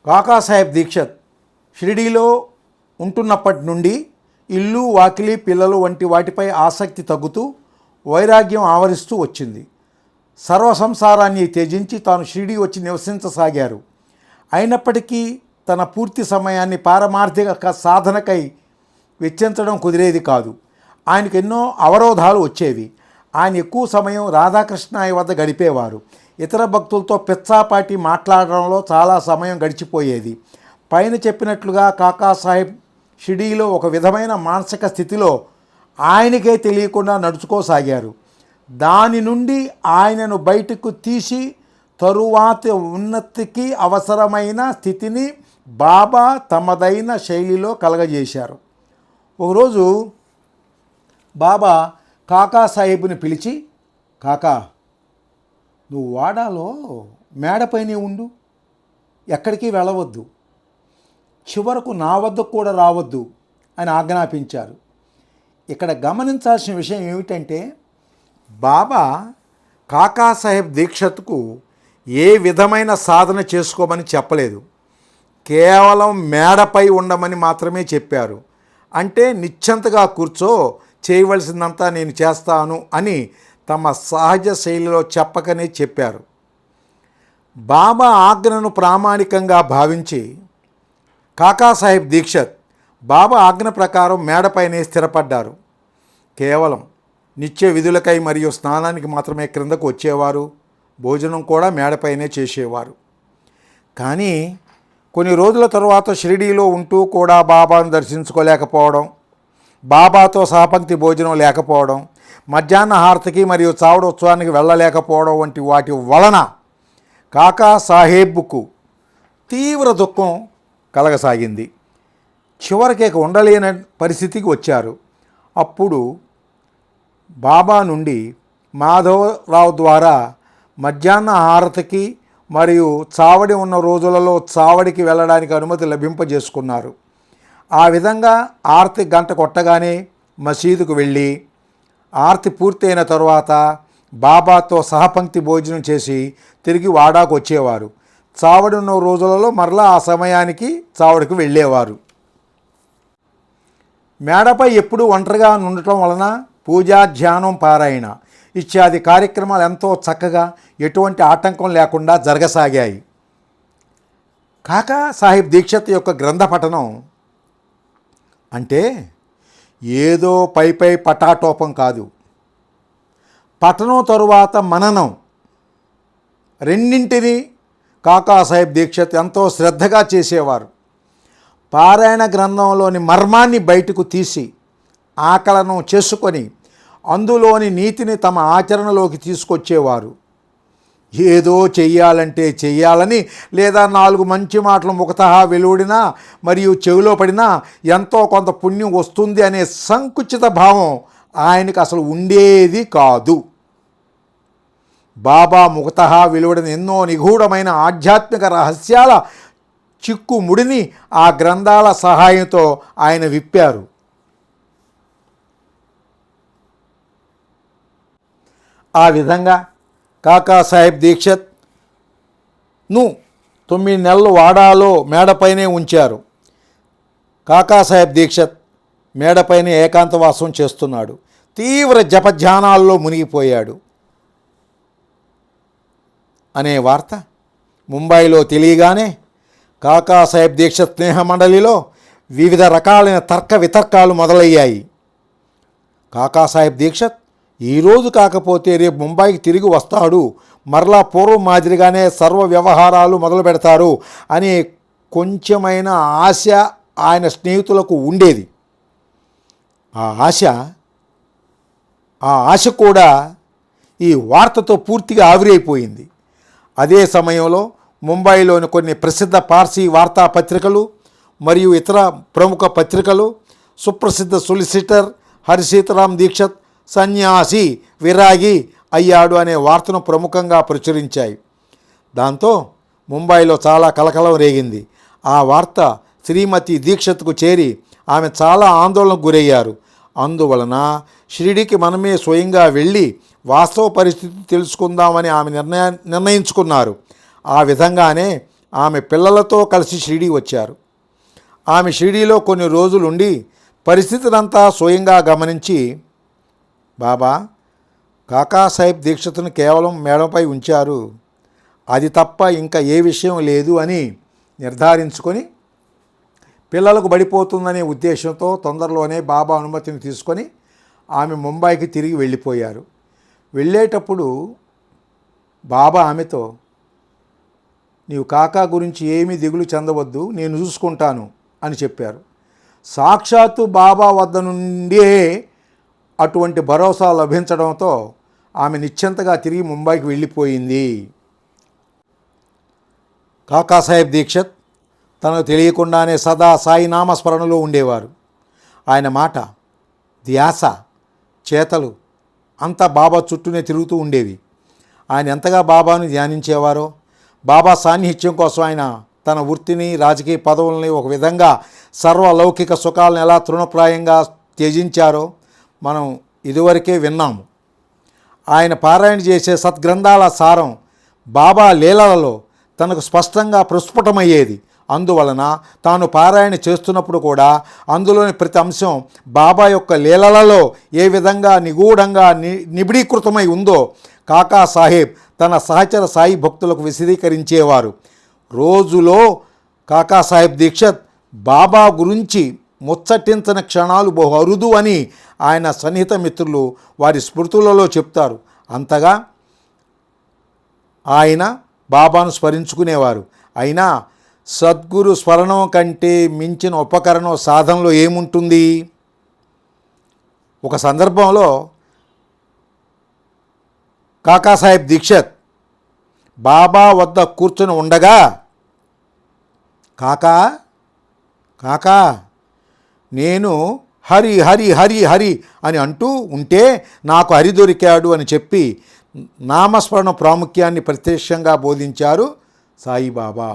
కాకాసాహెబ్ దీక్షత్ షిరిడీలో ఉంటున్నప్పటి నుండి ఇల్లు వాకిలి పిల్లలు వంటి వాటిపై ఆసక్తి తగ్గుతూ వైరాగ్యం ఆవరిస్తూ వచ్చింది. సర్వ సంసారాన్ని త్యజించి తాను షిరిడీ వచ్చి నివసించసాగారు. అయినప్పటికీ తన పూర్తి సమయాన్ని పారమార్థిక సాధనకై వెచ్చించడం కుదిరేది కాదు. ఆయనకు ఎన్నో అవరోధాలు వచ్చేవి. ఆయన ఎక్కువ సమయం రాధాకృష్ణాయ వద్ద గడిపేవారు. ఇతర భక్తులతో పిచ్చాపాటి మాట్లాడడంలో చాలా సమయం గడిచిపోయేది. పైన చెప్పినట్లుగా కాకాసాహెబ్ షిరిడీలో ఒక విధమైన మానసిక స్థితిలో ఆయనకే తెలియకుండా నడుచుకోసాగారు. దాని నుండి ఆయనను బయటకు తీసి తరువాత ఉన్నతికి అవసరమైన స్థితిని బాబా తమదైన శైలిలో కలగజేశారు. ఒకరోజు బాబా కాకాసాహెబ్ని పిలిచి, కాకా, నువ్వు వాడాలో మేడపైనే ఉండు, ఎక్కడికి వెళ్ళవద్దు, చివరకు నా వద్దకు కూడా రావద్దు అని ఆజ్ఞాపించారు. ఇక్కడ గమనించాల్సిన విషయం ఏమిటంటే, బాబా కాకాసాహెబ్ దీక్షత్కు ఏ విధమైన సాధన చేసుకోమని చెప్పలేదు. కేవలం మేడపై ఉండమని మాత్రమే చెప్పారు. అంటే నిశ్చంతగా కూర్చో, చేయవలసిందంతా నేను చేస్తాను అని తమ సహజ శైలిలో చెప్పకనే చెప్పారు. బాబా ఆజ్ఞను ప్రామాణికంగా భావించి కాకాసాహెబ్ దీక్షత్ బాబా ఆజ్ఞ ప్రకారం మేడపైనే స్థిరపడ్డారు. కేవలం నిత్య విధులకై మరియు స్నానానికి మాత్రమే క్రిందకు వచ్చేవారు. భోజనం కూడా మేడపైనే చేసేవారు. కానీ కొన్ని రోజుల తరువాత షిరిడీలో ఉంటూ కూడా బాబాను దర్శించుకోలేకపోవడం, బాబాతో సహపంక్తి భోజనం లేకపోవడం, మధ్యాహ్న హారతికి మరియు చావడోత్సవానికి వెళ్ళలేకపోవడం వంటి వాటి వలన కాకాసాహెబ్కు తీవ్ర దుఃఖం కలగసాగింది. చివరికి ఉండలేని పరిస్థితికి వచ్చారు. అప్పుడు బాబా నుండి మాధవరావు ద్వారా మధ్యాహ్న హారతికి మరియు చావడి ఉన్న రోజులలో చావడికి వెళ్ళడానికి అనుమతి లభింపజేసుకున్నారు. ఆ విధంగా ఆరతి గంట కొట్టగానే మసీదుకు వెళ్ళి ఆరతి పూర్తయిన తరువాత బాబాతో సహపంక్తి భోజనం చేసి తిరిగి వాడాకు వచ్చేవారు. చావడి ఉన్న రోజులలో మరలా ఆ సమయానికి చావడికి వెళ్ళేవారు. మేడపై ఎప్పుడూ ఒంటరిగా ఉండటం వలన పూజా, ధ్యానం, పారాయణ ఇత్యాది కార్యక్రమాలు ఎంతో చక్కగా ఎటువంటి ఆటంకం లేకుండా జరగసాగాయి. కాకాసాహెబ్ దీక్షత్ యొక్క గ్రంథ పఠనం అంటే ఏదో పై పటాటోపం కాదు. పఠనం తరువాత మననం రెండింటినీ కాకాసాహెబ్ దీక్షత్ ఎంతో శ్రద్ధగా చేసేవారు. పారాయణ గ్రంథంలోని మర్మాన్ని బయటకు తీసి ఆకలనం చేసుకొని అందులోని నీతిని తమ ఆచరణలోకి తీసుకొచ్చేవారు. ఏదో చెయ్యాలంటే చెయ్యాలని, లేదా 4 మంచి మాటలు ముఖతహా వెలువడినా మరియు చెవిలో పడినా ఎంతో కొంత పుణ్యం వస్తుంది అనే సంకుచిత భావం ఆయనకు అసలు ఉండేది కాదు. బాబా ముఖతహా వెలువడిన ఎన్నో నిగూఢమైన ఆధ్యాత్మిక రహస్యాల చిక్కుముడిని ఆ గ్రంథాల సహాయంతో ఆయన విప్పారు. ఆ విధంగా కాకాసాహెబ్ దీక్షత్ను 9 నెలలు వాడాలో మేడపైనే ఉంచారు. కాకాసాహెబ్ దీక్షత్ మేడపైనే ఏకాంతవాసం చేస్తున్నాడు. తీవ్ర జపధ్యానాల్లో మునిగిపోయాడు అనే వార్త ముంబైలో తెలియగానే కాకాసాహెబ్ దీక్షత్ స్నేహ మండలిలో వివిధ రకాలైన తర్క వితర్కాలు మొదలయ్యాయి. కాకాసాహెబ్ దీక్షత్ ఈరోజు కాకపోతే రేపు ముంబైకి తిరిగి వస్తాడు, మరలా పూర్వం మాదిరిగానే సర్వ వ్యవహారాలు మొదలు పెడతారు అనే కొంచెమైన ఆశ ఆయన స్నేహితులకు ఉండేది. ఆ ఆశ కూడా ఈ వార్తతో పూర్తిగా ఆవిరైపోయింది. అదే సమయంలో ముంబైలోని కొన్ని ప్రసిద్ధ పార్సీ వార్తాపత్రికలు మరియు ఇతర ప్రముఖ పత్రికలు సుప్రసిద్ధ సొలిసిటర్ హరిసీతారాం దీక్షత్ సన్యాసి విరాగి అయ్యాడు అనే వార్తను ప్రముఖంగా ప్రచురించాయి. దాంతో ముంబైలో చాలా కలకలం రేగింది. ఆ వార్త శ్రీమతి దీక్షత్కు చేరి ఆమె చాలా ఆందోళనకు గురయ్యారు. అందువలన షిరిడీకి మనమే స్వయంగా వెళ్ళి వాస్తవ పరిస్థితి తెలుసుకుందామని ఆమె నిర్ణయించుకున్నారు. ఆ విధంగానే ఆమె పిల్లలతో కలిసి షిరిడీ వచ్చారు. ఆమె షిరిడీలో కొన్ని రోజులుండి పరిస్థితినంతా స్వయంగా గమనించి, బాబా, కాకాసాహెబ్ దీక్షితును కేవలం మేడంపై ఉంచారు, అది తప్ప ఇంకా ఏ విషయం లేదు అని నిర్ధారించుకొని పిల్లలకు బడిపోతుందనే ఉద్దేశంతో తొందరలోనే బాబా అనుమతిని తీసుకొని ఆమె ముంబైకి తిరిగి వెళ్ళిపోయారు. వెళ్ళేటప్పుడు బాబా ఆమెతో, నీవు కాకా గురించి ఏమీ దిగులు చెందవద్దు, నేను చూసుకుంటాను అని చెప్పారు. సాక్షాత్తు బాబా వద్ద నుండే అటువంటి భరోసా లభించడంతో ఆమె నిశ్చింతగా తిరిగి ముంబైకి వెళ్ళిపోయింది. కాకాసాహెబ్ దీక్షిత్ తనకు తెలియకుండానే సదా సాయి నామస్మరణలో ఉండేవారు. ఆయన మాట, ధ్యాస, చేతలు అంతా బాబా చుట్టూనే తిరుగుతూ ఉండేవి. ఆయన ఎంతగా బాబాను ధ్యానించేవారో, బాబా సాన్నిహిత్యం కోసం ఆయన తన వృత్తిని, రాజకీయ పదవుల్ని, ఒక విధంగా సర్వలౌకిక సుఖాలను ఎలా తృణప్రాయంగా త్యజించారో మనం ఇదివరకే విన్నాము. ఆయన పారాయణ చేసే సద్గ్రంథాల సారం బాబా లీలలలో తనకు స్పష్టంగా ప్రస్ఫుటమయ్యేది. అందువలన తాను పారాయణ చేస్తున్నప్పుడు కూడా అందులోని ప్రతి అంశం బాబా యొక్క లీలలలో ఏ విధంగా నిగూఢంగా నిబిడీకృతమై ఉందో కాకాసాహెబ్ తన సహచర సాయి భక్తులకు విశదీకరించేవారు. రోజులో కాకాసాహెబ్ దీక్షిత్ బాబా గురించి ముచ్చటించని క్షణాలు బహు అరుదు అని ఆయన సన్నిహిత మిత్రులు వారి స్మృతులలో చెప్తారు. అంతగా ఆయన బాబాను స్మరించుకునేవారు. అయినా సద్గురు స్మరణం కంటే మించిన ఉపకరణం సాధనలో ఏముంటుంది? ఒక సందర్భంలో కాకాసాహెబ్ దీక్షిత్ బాబా వద్ద కూర్చొని ఉండగా, కాకా కాకా నేను హరి హరి హరి హరి అని అంటూ ఉంటే నాకు హరి దొరికాడు అని చెప్పి నామస్మరణ ప్రాముఖ్యాన్ని ప్రత్యక్షంగా బోధించారు సాయిబాబా.